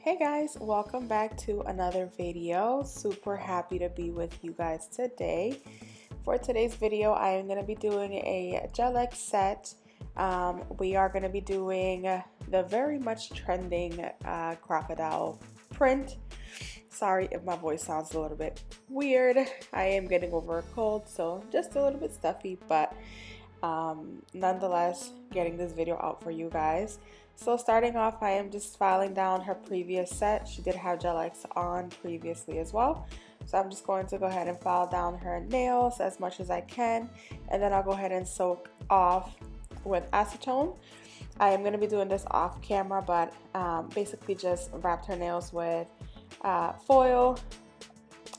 Hey guys, welcome back to another video. Super happy to be with you guys today. For today's video, I am going to be doing a GelX set. We are going to be doing the very much trending crocodile print. Sorry if my voice sounds a little bit weird. I am getting over a cold, so just a little bit stuffy, but nonetheless getting this video out for you guys. So starting off, I am just filing down her previous set. She did have GelX on previously as well, so I'm just going to go ahead and file down her nails as much as I can, and then I'll go ahead and soak off with acetone. I am going to be doing this off camera, but basically just wrapped her nails with foil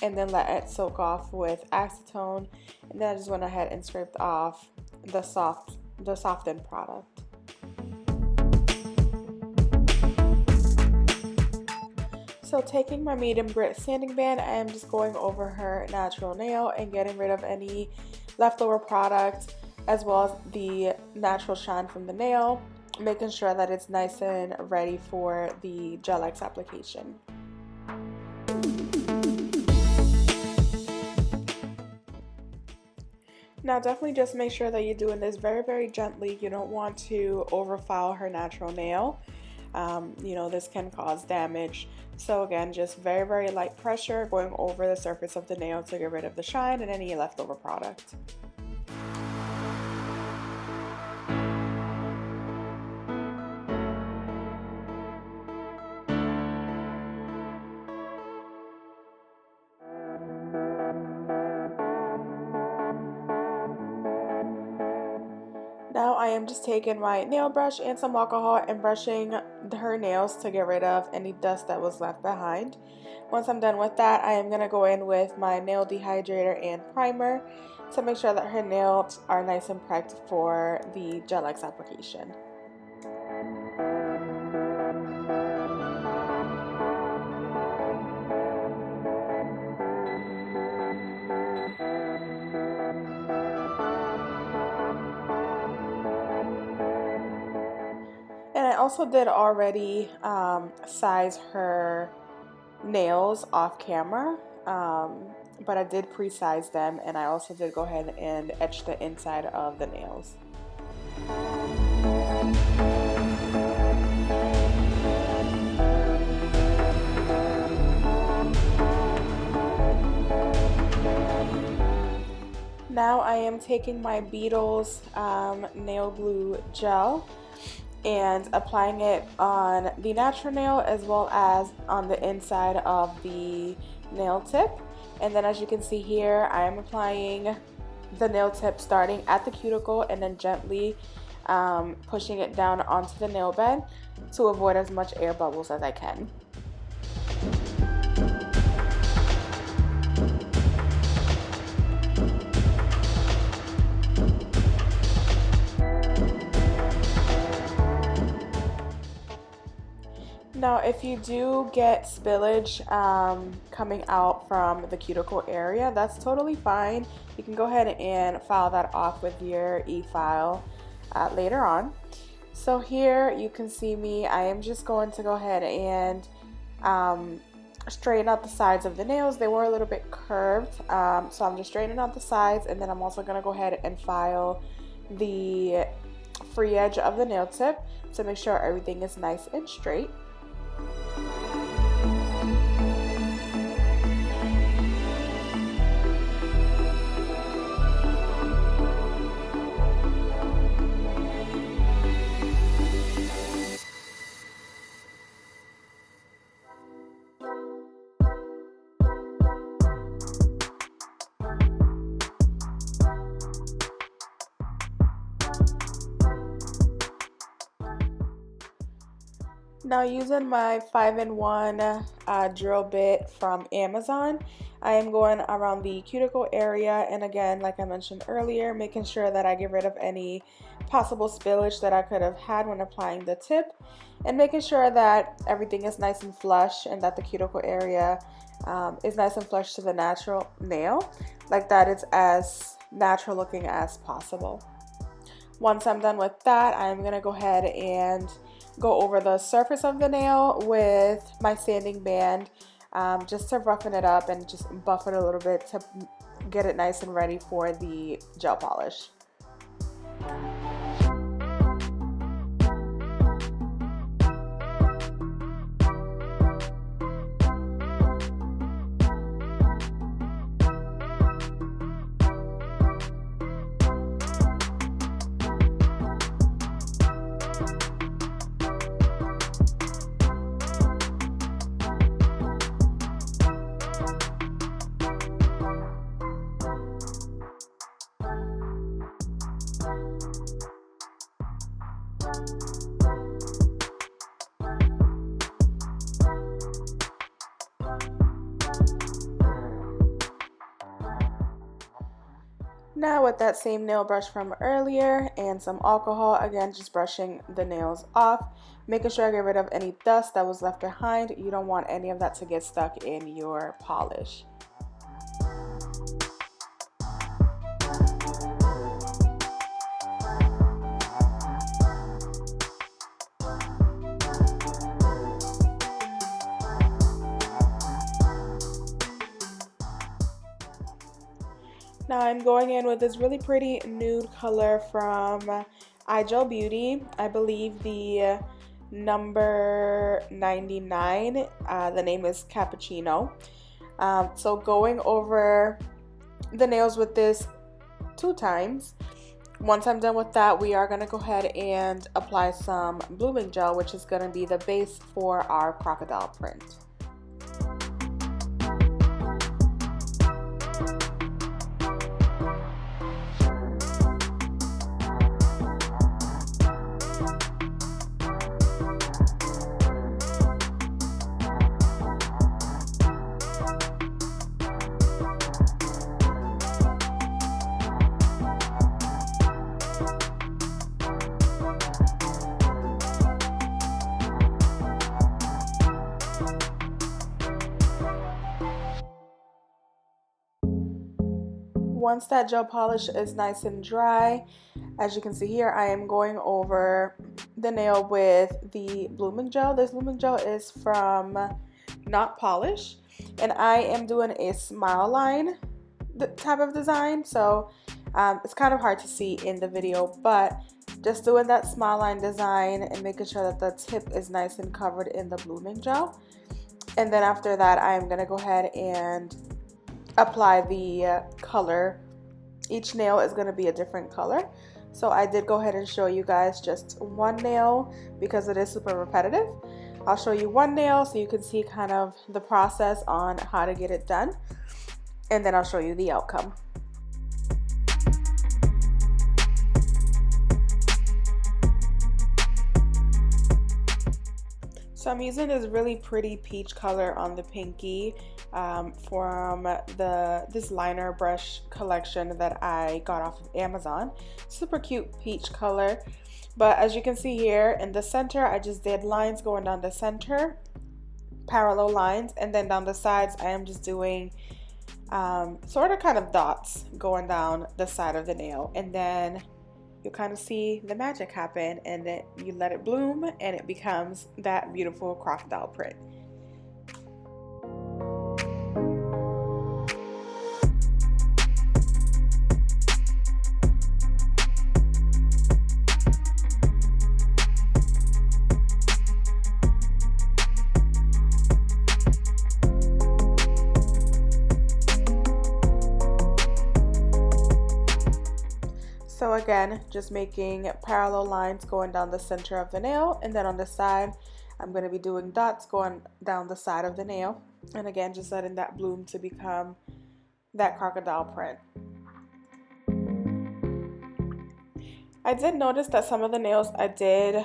and then let it soak off with acetone, and then I just went ahead and scraped off the softened product. So taking my medium grit sanding band, I am just going over her natural nail and getting rid of any leftover product as well as the natural shine from the nail, making sure that it's nice and ready for the GelX application. Now definitely just make sure that you're doing this very gently. You don't want to overfile her natural nail. You know, this can cause damage. So again, just very light pressure going over the surface of the nail to get rid of the shine and any leftover product. Now I am just taking my nail brush and some alcohol and brushing her nails to get rid of any dust that was left behind. Once I'm done with that, I am going to go in with my nail dehydrator and primer to make sure that her nails are nice and prepped for the GelX application. And I also did already size her nails off camera, but I did pre-size them, and I also did go ahead and etch the inside of the nails. Now I am taking my Beetles nail glue gel and applying it on the natural nail as well as on the inside of the nail tip. And then as you can see here, I am applying the nail tip starting at the cuticle and then gently pushing it down onto the nail bed to avoid as much air bubbles as I can. Now if you do get spillage coming out from the cuticle area, that's totally fine. You can go ahead and file that off with your e-file later on. So here you can see me, I am just going to go ahead and straighten out the sides of the nails. They were a little bit curved, so I'm just straightening out the sides, and then I'm also going to go ahead and file the free edge of the nail tip to make sure everything is nice and straight. Now using my 5-in-1 drill bit from Amazon, I am going around the cuticle area, and again, like I mentioned earlier, making sure that I get rid of any possible spillage that I could have had when applying the tip, and making sure that everything is nice and flush and that the cuticle area is nice and flush to the natural nail, like that it's as natural looking as possible. Once I'm done with that, I'm going to go ahead and go over the surface of the nail with my sanding band, just to roughen it up and just buff it a little bit to get it nice and ready for the gel polish. Now with that same nail brush from earlier and some alcohol, again just brushing the nails off, making sure I get rid of any dust that was left behind. You don't want any of that to get stuck in your polish. Now I'm going in with this really pretty nude color from iGel Beauty. I believe the number 99, the name is Cappuccino. So going over the nails with this 2 times. Once I'm done with that, we are going to go ahead and apply some blooming gel, which is going to be the base for our crocodile print. Once that gel polish is nice and dry, as you can see here, I am going over the nail with the blooming gel. This blooming gel is from Not Polish, and I am doing a smile line type of design, so it's kind of hard to see in the video, but just doing that smile line design and making sure that the tip is nice and covered in the blooming gel. And then after that, I'm going to go ahead and apply the color. Each nail is going to be a different color, so I did go ahead and show you guys just one nail because it is super repetitive. I'll show you one nail so you can see kind of the process on how to get it done, and then I'll show you the outcome. So I'm using this really pretty peach color on the pinky from this liner brush collection that I got off of Amazon. Super cute peach color. But as you can see here in the center, I just did lines going down the center, parallel lines, and then down the sides I am just doing sort of kind of dots going down the side of the nail, and then you'll kind of see the magic happen, and then you let it bloom and it becomes that beautiful crocodile print. So again, just making parallel lines going down the center of the nail, and then on the side I'm going to be doing dots going down the side of the nail, and again just letting that bloom to become that crocodile print. I did notice that some of the nails I did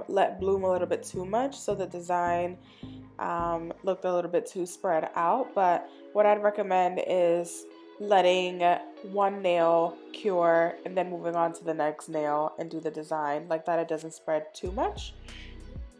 let bloom a little bit too much, so the design looked a little bit too spread out, but what I'd recommend is letting one nail cure and then moving on to the next nail and do the design like that. It doesn't spread too much.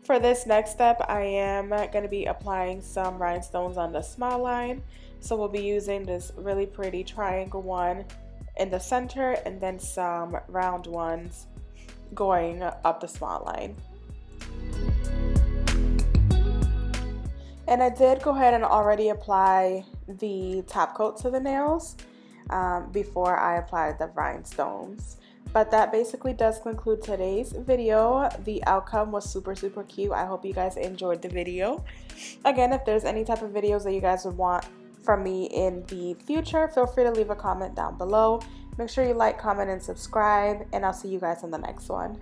For this next step, I am going to be applying some rhinestones on the smile line, so we'll be using this really pretty triangle one in the center and then some round ones going up the smile line. And I did go ahead and already apply the top coat to the nails before I applied the rhinestones. But that basically does conclude today's video. The outcome was super cute. I hope you guys enjoyed the video. Again, if there's any type of videos that you guys would want from me in the future, feel free to leave a comment down below. Make sure you like, comment, and subscribe, and I'll see you guys in the next one.